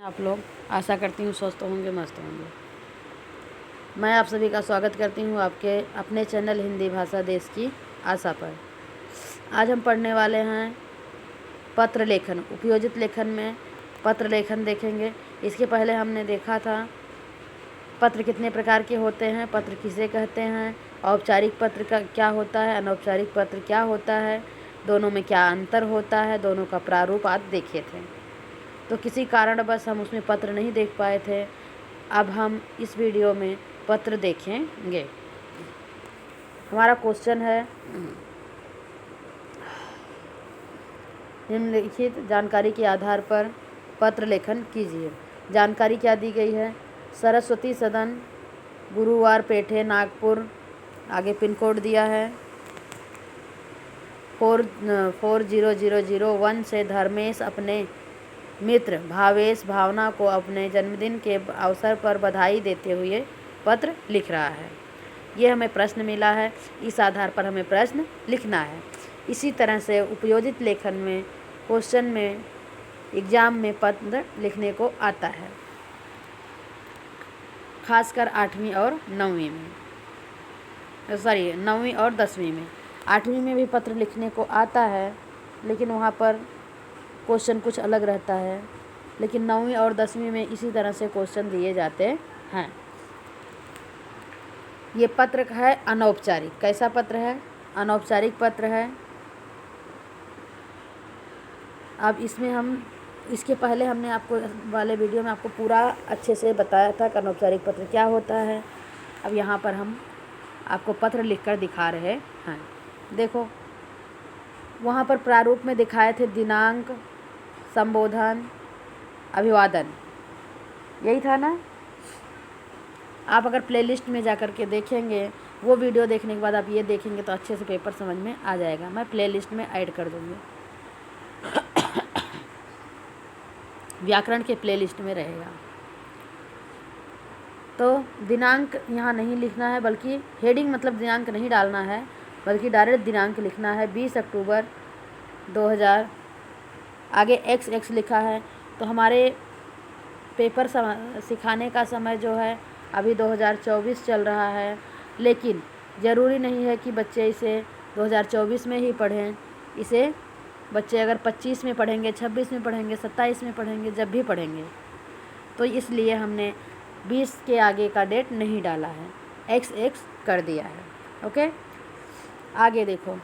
आप लोग आशा करती हूँ स्वस्थ होंगे, मस्त होंगे। मैं आप सभी का स्वागत करती हूँ आपके अपने चैनल हिंदी भाषा देश की आशा पर। आज हम पढ़ने वाले हैं पत्र लेखन। उपयोजित लेखन में पत्र लेखन देखेंगे। इसके पहले हमने देखा था पत्र कितने प्रकार के होते हैं, पत्र किसे कहते हैं, औपचारिक पत्र का क्या होता है, अनौपचारिक पत्र क्या होता है, दोनों में क्या अंतर होता है, दोनों का प्रारूप आदि देखे थे। तो किसी कारणवश हम उसमें पत्र नहीं देख पाए थे। अब हम इस वीडियो में पत्र देखेंगे। हमारा क्वेश्चन है, निम्नलिखित जानकारी के आधार पर पत्र लेखन कीजिए। जानकारी क्या दी गई है? सरस्वती सदन, गुरुवार पेठे, नागपुर। आगे पिन कोड दिया है 40001 से धर्मेश अपने मित्र भावेश भावना को अपने जन्मदिन के अवसर पर बधाई देते हुए पत्र लिख रहा है। ये हमें प्रश्न मिला है, इस आधार पर हमें प्रश्न लिखना है। इसी तरह से उपयोजित लेखन में क्वेश्चन में एग्जाम में पत्र लिखने को आता है, खासकर 8वीं और 9वीं में, 9वीं और 10वीं में। 8वीं में भी पत्र लिखने को आता है, लेकिन वहाँ पर क्वेश्चन कुछ अलग रहता है। लेकिन 9वीं और 10वीं में इसी तरह से क्वेश्चन दिए जाते हैं। ये पत्र है अनौपचारिक। कैसा पत्र है? अनौपचारिक पत्र है। अब इसमें इसके पहले हमने आपको वाले वीडियो में आपको पूरा अच्छे से बताया था कि अनौपचारिक पत्र क्या होता है। अब यहाँ पर हम आपको पत्र लिखकर दिखा रहे हैं। देखो, वहाँ पर प्रारूप में दिखाए थे दिनांक, संबोधन, अभिवादन, यही था ना। आप अगर प्लेलिस्ट में जा कर के देखेंगे, वो वीडियो देखने के बाद आप ये देखेंगे तो अच्छे से पेपर समझ में आ जाएगा। मैं प्लेलिस्ट में ऐड कर दूँगी, व्याकरण के प्लेलिस्ट में रहेगा। तो दिनांक यहाँ नहीं लिखना है, बल्कि हेडिंग मतलब दिनांक नहीं डालना है, बल्कि डायरेक्ट दिनांक लिखना है 20 अक्टूबर 2000। आगे XX लिखा है। तो हमारे पेपर सिखाने का समय जो है अभी 2024 चल रहा है, लेकिन ज़रूरी नहीं है कि बच्चे इसे 2024 में ही पढ़ें। इसे बच्चे अगर 25 में पढ़ेंगे, 26 में पढ़ेंगे, 27 में पढ़ेंगे, जब भी पढ़ेंगे। तो इसलिए हमने 20 के आगे का डेट नहीं डाला है, XX कर दिया है। ओके, आगे देखो,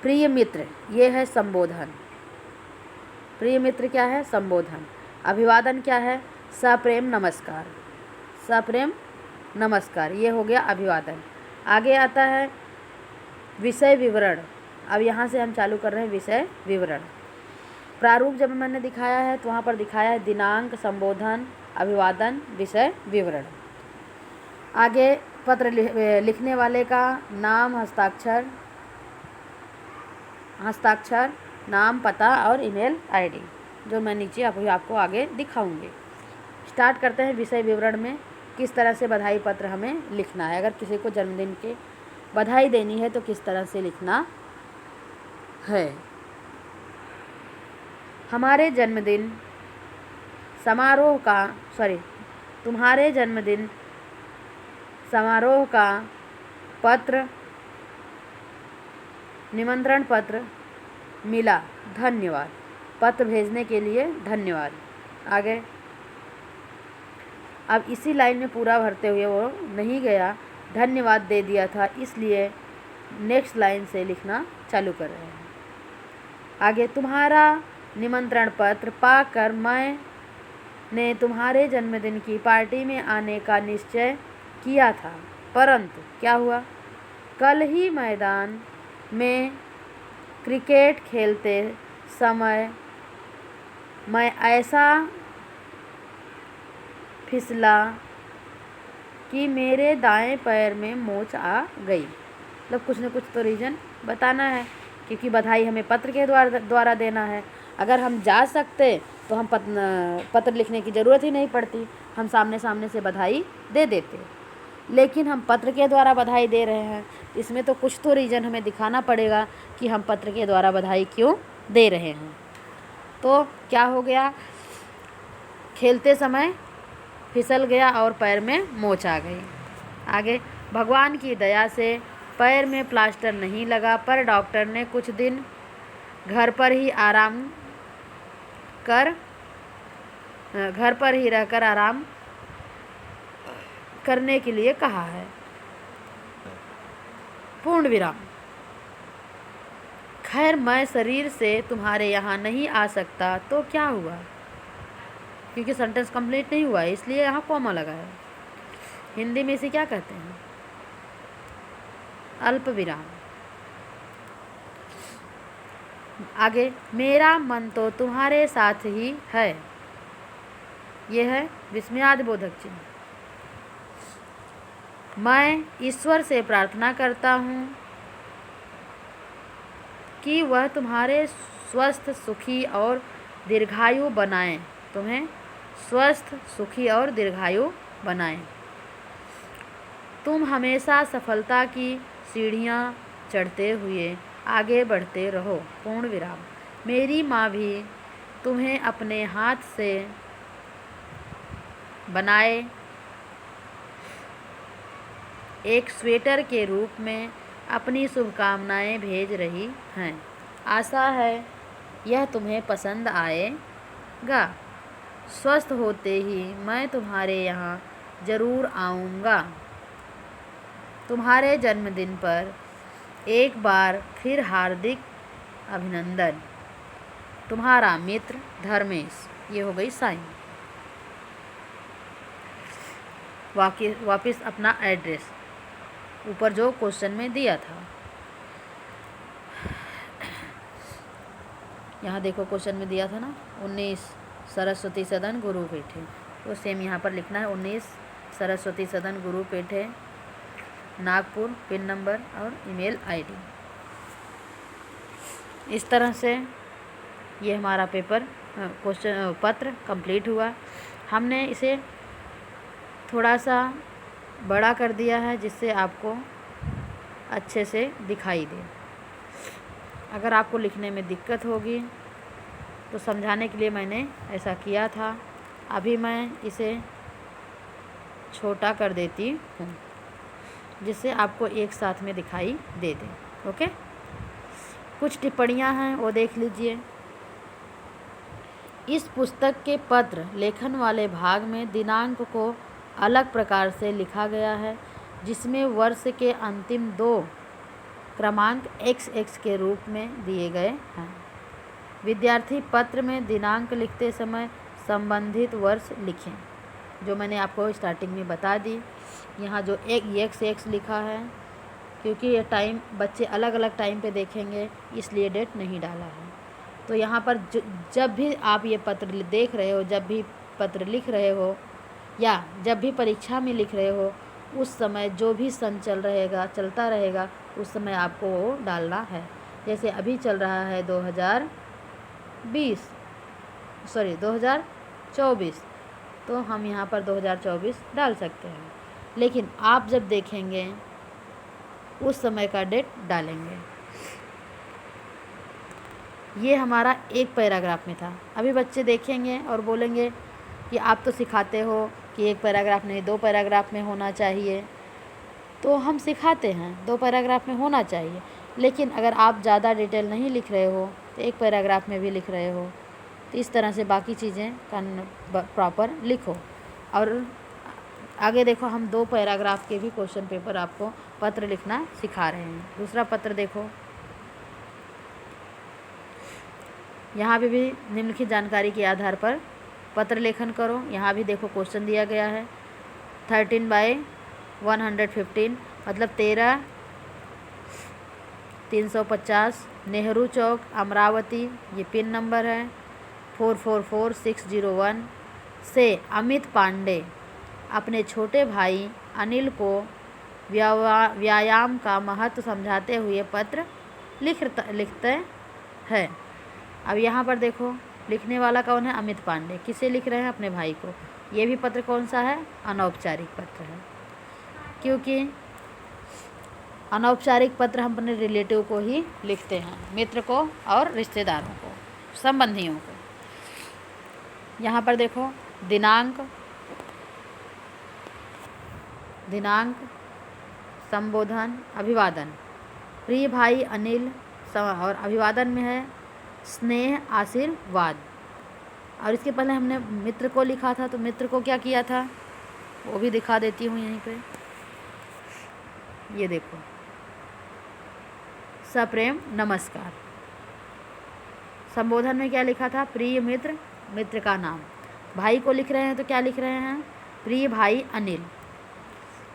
प्रिय मित्र, ये है संबोधन। प्रिय मित्र क्या है? संबोधन। अभिवादन क्या है? सप्रेम नमस्कार। सप्रेम नमस्कार, ये हो गया अभिवादन। आगे आता है विषय विवरण। अब यहाँ से हम चालू कर रहे हैं विषय विवरण। प्रारूप जब मैंने दिखाया है तो वहाँ पर दिखाया है दिनांक, संबोधन, अभिवादन, विषय विवरण। आगे पत्र लिखने वाले का नाम, हस्ताक्षर, नाम, पता और ईमेल ID, जो मैं नीचे आपको आगे दिखाऊंगी। स्टार्ट करते हैं विषय विवरण में। किस तरह से बधाई पत्र हमें लिखना है, अगर किसी को जन्मदिन की बधाई देनी है तो किस तरह से लिखना है। हमारे जन्मदिन समारोह का तुम्हारे जन्मदिन समारोह का पत्र, निमंत्रण पत्र मिला, धन्यवाद। पत्र भेजने के लिए धन्यवाद। आगे अब इसी लाइन में पूरा भरते हुए वो नहीं गया, धन्यवाद दे दिया था, इसलिए नेक्स्ट लाइन से लिखना चालू कर रहे हैं। आगे, तुम्हारा निमंत्रण पत्र पाकर मैंने तुम्हारे जन्मदिन की पार्टी में आने का निश्चय किया था, परंतु क्या हुआ? कल ही मैदान में क्रिकेट खेलते समय मैं ऐसा फिसला कि मेरे दाएं पैर में मोच आ गई। मतलब कुछ न कुछ तो रीज़न बताना है, क्योंकि बधाई हमें पत्र के द्वारा देना है। अगर हम जा सकते तो हम पत्र लिखने की ज़रूरत ही नहीं पड़ती, हम सामने से बधाई दे देते। लेकिन हम पत्र के द्वारा बधाई दे रहे हैं, इसमें तो कुछ तो रीज़न हमें दिखाना पड़ेगा कि हम पत्र के द्वारा बधाई क्यों दे रहे हैं। तो क्या हो गया? खेलते समय फिसल गया और पैर में मोच आ गई। आगे, भगवान की दया से पैर में प्लास्टर नहीं लगा, पर डॉक्टर ने कुछ दिन घर पर ही रहकर आराम करने के लिए कहा है। पूर्ण विराम। खैर, मैं शरीर से तुम्हारे यहाँ नहीं आ सकता तो क्या हुआ, क्योंकि सेंटेंस कंप्लीट नहीं हुआ है इसलिए यहाँ कॉमा लगा है। हिंदी में इसे क्या कहते हैं? अल्प विराम। आगे, मेरा मन तो तुम्हारे साथ ही है, यह है विस्मयादिबोधक चिन्ह। मैं ईश्वर से प्रार्थना करता हूँ कि वह तुम्हारे स्वस्थ, सुखी और दीर्घायु बनाएं, तुम्हें स्वस्थ, सुखी और दीर्घायु बनाएं। तुम हमेशा सफलता की सीढ़ियाँ चढ़ते हुए आगे बढ़ते रहो। पूर्ण विराम। मेरी माँ भी तुम्हें अपने हाथ से बनाए एक स्वेटर के रूप में अपनी शुभकामनाएं भेज रही हैं। आशा है यह तुम्हें पसंद आएगा। स्वस्थ होते ही मैं तुम्हारे यहाँ ज़रूर आऊँगा। तुम्हारे जन्मदिन पर एक बार फिर हार्दिक अभिनंदन। तुम्हारा मित्र धर्मेश। ये हो गई साइन। वापिस अपना एड्रेस ऊपर जो क्वेश्चन में दिया था, यहाँ देखो क्वेश्चन में दिया था ना 19 सरस्वती सदन गुरुपेठे, तो सेम यहाँ पर लिखना है 19 सरस्वती सदन गुरुपेठे नागपुर, पिन नंबर और ईमेल आईडी। इस तरह से ये हमारा क्वेश्चन पत्र कंप्लीट हुआ। हमने इसे थोड़ा सा बड़ा कर दिया है जिससे आपको अच्छे से दिखाई दे। अगर आपको लिखने में दिक्कत होगी तो समझाने के लिए मैंने ऐसा किया था। अभी मैं इसे छोटा कर देती हूँ जिससे आपको एक साथ में दिखाई दे दे। ओके, कुछ टिप्पणियाँ हैं वो देख लीजिए। इस पुस्तक के पत्र लेखन वाले भाग में दिनांक को अलग प्रकार से लिखा गया है, जिसमें वर्ष के अंतिम 2 क्रमांक XX के रूप में दिए गए हैं। विद्यार्थी पत्र में दिनांक लिखते समय संबंधित वर्ष लिखें, जो मैंने आपको स्टार्टिंग में बता दी। यहाँ जो एक XX लिखा है क्योंकि ये टाइम बच्चे अलग अलग टाइम पे देखेंगे इसलिए डेट नहीं डाला है। तो यहाँ पर जब भी आप ये पत्र देख रहे हो, जब भी पत्र लिख रहे हो या जब भी परीक्षा में लिख रहे हो, उस समय जो भी सन चलता रहेगा उस समय आपको वो डालना है। जैसे अभी चल रहा है 2024, तो हम यहाँ पर 2024 डाल सकते हैं, लेकिन आप जब देखेंगे उस समय का डेट डालेंगे। ये हमारा एक पैराग्राफ में था। अभी बच्चे देखेंगे और बोलेंगे कि आप तो सिखाते हो कि एक पैराग्राफ नहीं 2 पैराग्राफ में होना चाहिए, तो हम सिखाते हैं 2 पैराग्राफ में होना चाहिए, लेकिन अगर आप ज़्यादा डिटेल नहीं लिख रहे हो तो एक पैराग्राफ में भी लिख रहे हो, तो इस तरह से बाकी चीज़ें प्रॉपर लिखो। और आगे देखो, हम 2 पैराग्राफ के भी क्वेश्चन पेपर आपको पत्र लिखना सिखा रहे हैं। दूसरा पत्र देखो, यहाँ पे भी निम्नलिखित जानकारी के आधार पर पत्र लेखन करो। यहाँ भी देखो क्वेश्चन दिया गया है 13/115 मतलब 13/350 नेहरू चौक अमरावती, ये पिन नंबर है 444601 से अमित पांडे अपने छोटे भाई अनिल को व्यायाम का महत्व समझाते हुए पत्र लिखते हैं। अब यहाँ पर देखो लिखने वाला कौन है? अमित पांडे। किसे लिख रहे हैं? अपने भाई को। ये भी पत्र कौन सा है? अनौपचारिक पत्र है, क्योंकि अनौपचारिक पत्र हम अपने रिलेटिव को ही लिखते हैं, मित्र को और रिश्तेदारों को, संबंधियों को। यहाँ पर देखो दिनांक, संबोधन, अभिवादन। प्रिय भाई अनिल, और अभिवादन में है स्नेह, आशीर्वाद। और इसके पहले हमने मित्र को लिखा था, तो मित्र को क्या किया था वो भी दिखा देती हूँ यहीं पे। ये देखो, सप्रेम नमस्कार। संबोधन में क्या लिखा था, प्रिय मित्र, मित्र का नाम। भाई को लिख रहे हैं तो क्या लिख रहे हैं, प्रिय भाई अनिल।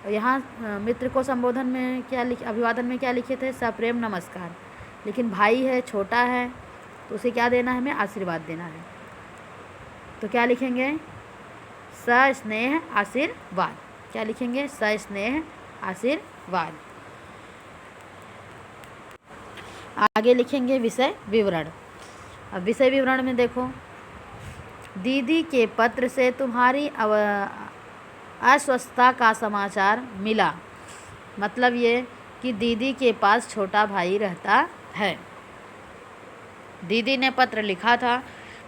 और यहाँ मित्र को संबोधन में क्या अभिवादन में क्या लिखे थे, सप्रेम नमस्कार। लेकिन भाई है, छोटा है, तो उसे क्या देना है, हमें आशीर्वाद देना है। तो क्या लिखेंगे, सस्नेह आशीर्वाद। क्या लिखेंगे, सस्नेह आशीर्वाद। आगे लिखेंगे विषय विवरण। अब विषय विवरण में देखो, दीदी के पत्र से तुम्हारी अस्वस्थता का समाचार मिला। मतलब ये कि दीदी के पास छोटा भाई रहता है। दीदी ने पत्र लिखा था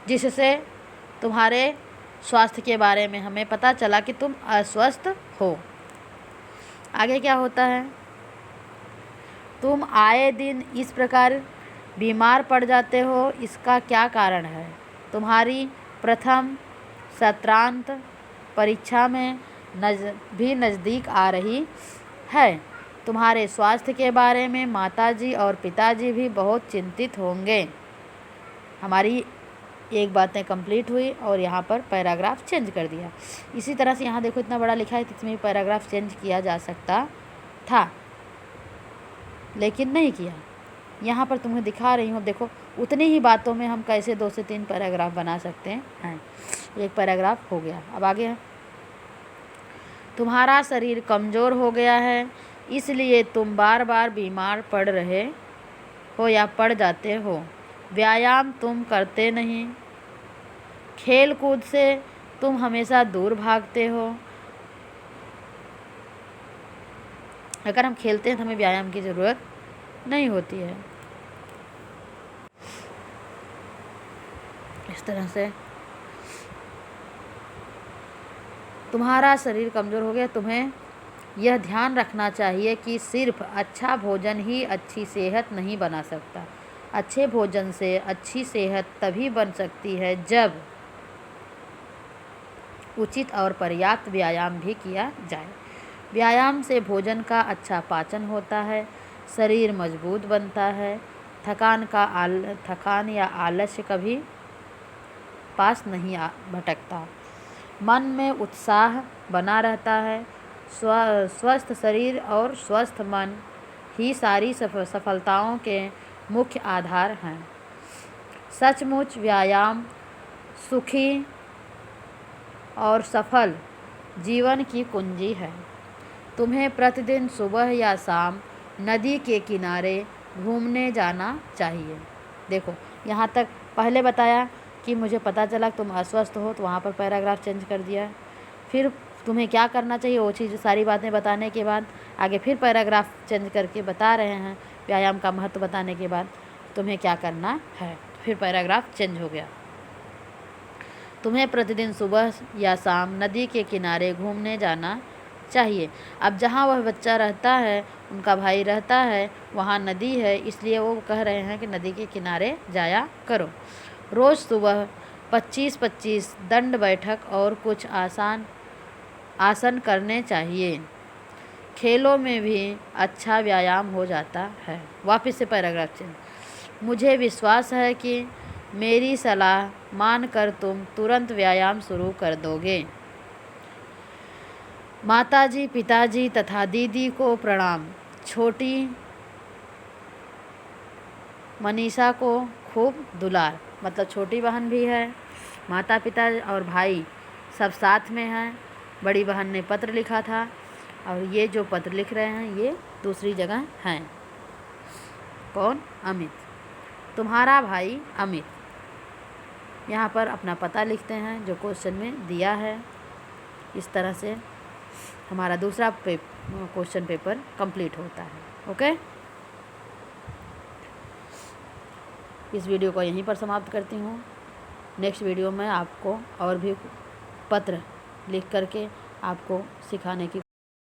जिससे तुम्हारे स्वास्थ्य के बारे में हमें पता चला कि तुम अस्वस्थ हो। आगे क्या होता है, तुम आए दिन इस प्रकार बीमार पड़ जाते हो, इसका क्या कारण है। तुम्हारी प्रथम सत्रांत परीक्षा में भी नज़दीक आ रही है। तुम्हारे स्वास्थ्य के बारे में माताजी और पिताजी भी बहुत चिंतित होंगे। हमारी एक बातें कंप्लीट हुई और यहाँ पर पैराग्राफ चेंज कर दिया। इसी तरह से यहाँ देखो, इतना बड़ा लिखा है, इसमें पैराग्राफ चेंज किया जा सकता था, लेकिन नहीं किया। यहाँ पर तुम्हें दिखा रही हूँ, देखो उतनी ही बातों में हम कैसे 2 से 3 पैराग्राफ बना सकते हैं। एक पैराग्राफ हो गया। अब आगे है, तुम्हारा शरीर कमज़ोर हो गया है, इसलिए तुम बार बार बीमार पड़ रहे हो या पड़ जाते हो। व्यायाम तुम करते नहीं, खेल कूद से तुम हमेशा दूर भागते हो। अगर हम खेलते हैं तो हमें व्यायाम की ज़रूरत नहीं होती है। इस तरह से तुम्हारा शरीर कमज़ोर हो गया। तुम्हें यह ध्यान रखना चाहिए कि सिर्फ अच्छा भोजन ही अच्छी सेहत नहीं बना सकता। अच्छे भोजन से अच्छी सेहत तभी बन सकती है जब उचित और पर्याप्त व्यायाम भी किया जाए। व्यायाम से भोजन का अच्छा पाचन होता है, शरीर मजबूत बनता है, थकान या आलस्य कभी पास नहीं भटकता, मन में उत्साह बना रहता है। स्वस्थ शरीर और स्वस्थ मन ही सारी सफलताओं के मुख्य आधार हैं। सचमुच व्यायाम सुखी और सफल जीवन की कुंजी है। तुम्हें प्रतिदिन सुबह या शाम नदी के किनारे घूमने जाना चाहिए। देखो यहाँ तक पहले बताया कि मुझे पता चला कि तुम अस्वस्थ हो, तो वहाँ पर पैराग्राफ चेंज कर दिया। फिर तुम्हें क्या करना चाहिए वो चीज़ सारी बातें बताने के बाद आगे फिर पैराग्राफ चेंज करके बता रहे हैं। व्यायाम का महत्व बताने के बाद तुम्हें क्या करना है, फिर पैराग्राफ चेंज हो गया। तुम्हें प्रतिदिन सुबह या शाम नदी के किनारे घूमने जाना चाहिए। अब जहाँ वह बच्चा रहता है, उनका भाई रहता है, वहाँ नदी है, इसलिए वो कह रहे हैं कि नदी के किनारे जाया करो। रोज़ सुबह 25-25 दंड बैठक और कुछ आसन करने चाहिए। खेलों में भी अच्छा व्यायाम हो जाता है। वापस से पैराग्राफ चेंज। मुझे विश्वास है कि मेरी सलाह मानकर तुम तुरंत व्यायाम शुरू कर दोगे। माताजी, पिताजी तथा दीदी को प्रणाम। छोटी मनीषा को खूब दुलार। मतलब छोटी बहन भी है, माता पिता और भाई सब साथ में हैं। बड़ी बहन ने पत्र लिखा था और ये जो पत्र लिख रहे हैं ये दूसरी जगह हैं। कौन? अमित। तुम्हारा भाई अमित। यहाँ पर अपना पता लिखते हैं जो क्वेश्चन में दिया है। इस तरह से हमारा दूसरा क्वेश्चन पेपर कंप्लीट होता है। ओके, इस वीडियो को यहीं पर समाप्त करती हूँ। नेक्स्ट वीडियो में आपको और भी पत्र लिख करके आपको सिखाने की